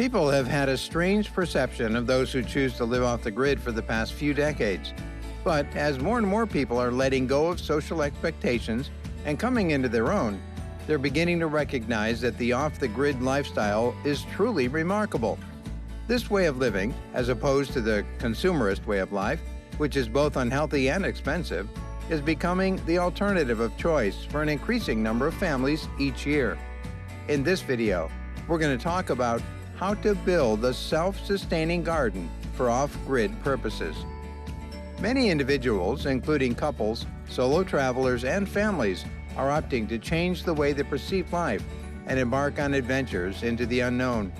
People have had a strange perception of those who choose to live off the grid for the past few decades. But as more and more people are letting go of social expectations and coming into their own, they're beginning to recognize that the off-the-grid lifestyle is truly remarkable. This way of living, as opposed to the consumerist way of life, which is both unhealthy and expensive, is becoming the alternative of choice for an increasing number of families each year. In this video, we're going to talk about how to build a self-sustaining garden for off-grid purposes. Many individuals, including couples, solo travelers, and families, are opting to change the way they perceive life and embark on adventures into the unknown.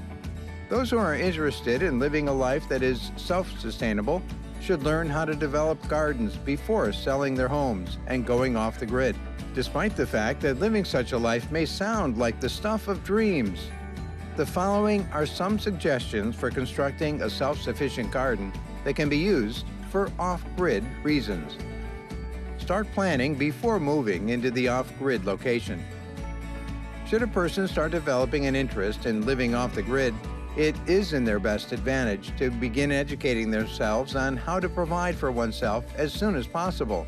Those who are interested in living a life that is self-sustainable should learn how to develop gardens before selling their homes and going off the grid, despite the fact that living such a life may sound like the stuff of dreams. The following are some suggestions for constructing a self-sufficient garden that can be used for off-grid reasons. Start planning before moving into the off-grid location. Should a person start developing an interest in living off the grid, it is in their best advantage to begin educating themselves on how to provide for oneself as soon as possible.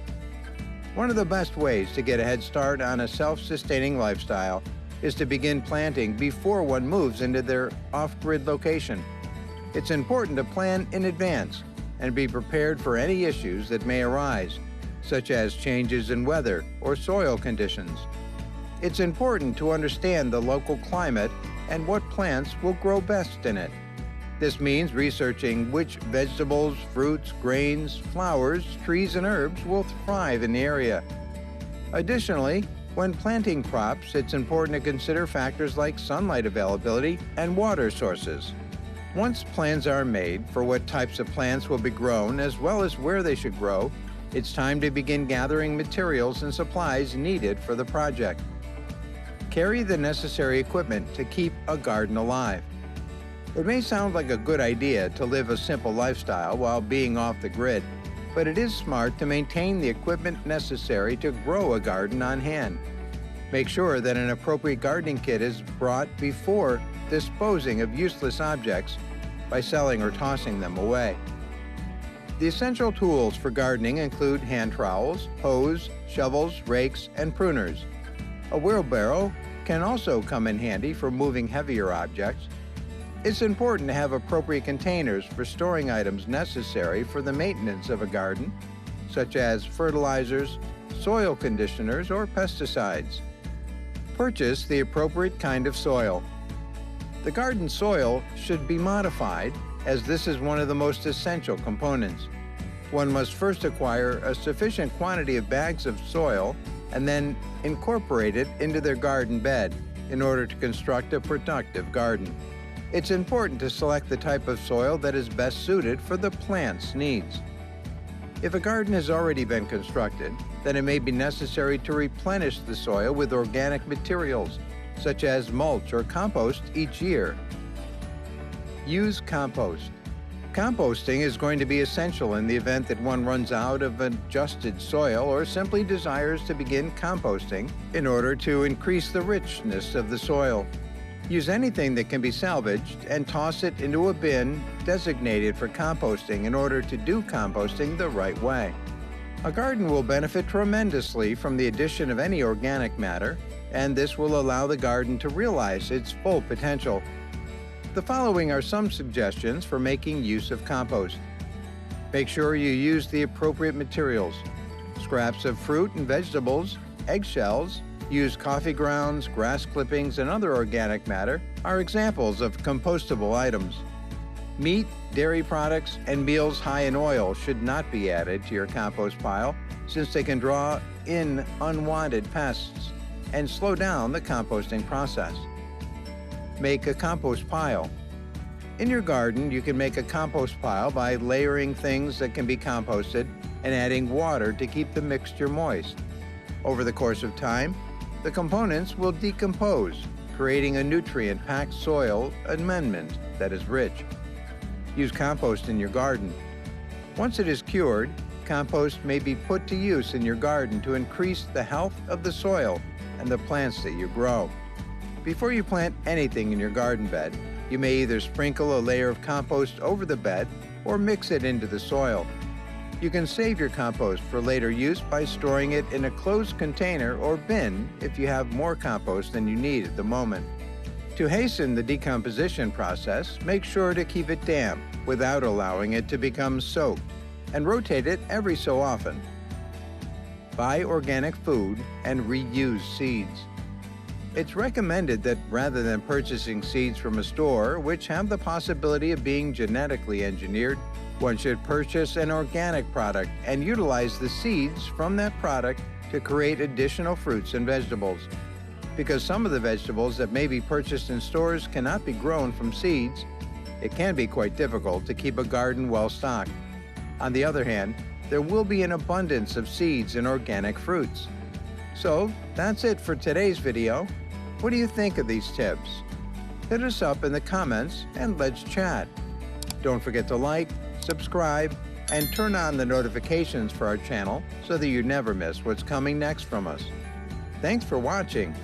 One of the best ways to get a head start on a self-sustaining lifestyle is to begin planting before one moves into their off-grid location. It's important to plan in advance and be prepared for any issues that may arise, such as changes in weather or soil conditions. It's important to understand the local climate and what plants will grow best in it. This means researching which vegetables, fruits, grains, flowers, trees, and herbs will thrive in the area. Additionally, when planting crops, it's important to consider factors like sunlight availability and water sources. Once plans are made for what types of plants will be grown as well as where they should grow, it's time to begin gathering materials and supplies needed for the project. Carry the necessary equipment to keep a garden alive. It may sound like a good idea to live a simple lifestyle while being off the grid, but it is smart to maintain the equipment necessary to grow a garden on hand. Make sure that an appropriate gardening kit is brought before disposing of useless objects by selling or tossing them away. The essential tools for gardening include hand trowels, hoes, shovels, rakes, and pruners. A wheelbarrow can also come in handy for moving heavier objects. It's important to have appropriate containers for storing items necessary for the maintenance of a garden, such as fertilizers, soil conditioners, or pesticides. Purchase the appropriate kind of soil. The garden soil should be modified, as this is one of the most essential components. One must first acquire a sufficient quantity of bags of soil and then incorporate it into their garden bed in order to construct a productive garden. It's important to select the type of soil that is best suited for the plant's needs. If a garden has already been constructed, then it may be necessary to replenish the soil with organic materials, such as mulch or compost each year. Use compost. Composting is going to be essential in the event that one runs out of adjusted soil or simply desires to begin composting in order to increase the richness of the soil. Use anything that can be salvaged and toss it into a bin designated for composting in order to do composting the right way. A garden will benefit tremendously from the addition of any organic matter, and this will allow the garden to realize its full potential. The following are some suggestions for making use of compost. Make sure you use the appropriate materials. Scraps of fruit and vegetables, eggshells, used coffee grounds, grass clippings, and other organic matter are examples of compostable items. Meat, dairy products, and meals high in oil should not be added to your compost pile, since they can draw in unwanted pests and slow down the composting process. Make a compost pile. In your garden, you can make a compost pile by layering things that can be composted and adding water to keep the mixture moist. Over the course of time, the components will decompose, creating a nutrient-packed soil amendment that is rich. Use compost in your garden. Once it is cured, compost may be put to use in your garden to increase the health of the soil and the plants that you grow. Before you plant anything in your garden bed, You may either sprinkle a layer of compost over the bed or mix it into the soil. You can save your compost for later use by storing it in a closed container or bin if you have more compost than you need at the moment. To hasten the decomposition process, make sure to keep it damp without allowing it to become soaked, and rotate it every so often. Buy organic food and reuse seeds. It's recommended that rather than purchasing seeds from a store, which have the possibility of being genetically engineered, one should purchase an organic product and utilize the seeds from that product to create additional fruits and vegetables. Because some of the vegetables that may be purchased in stores cannot be grown from seeds, it can be quite difficult to keep a garden well stocked. On the other hand, there will be an abundance of seeds in organic fruits. So that's it for today's video. What do you think of these tips? Hit us up in the comments and let's chat. Don't forget to like, subscribe, and turn on the notifications for our channel so that you never miss what's coming next from us. Thanks for watching.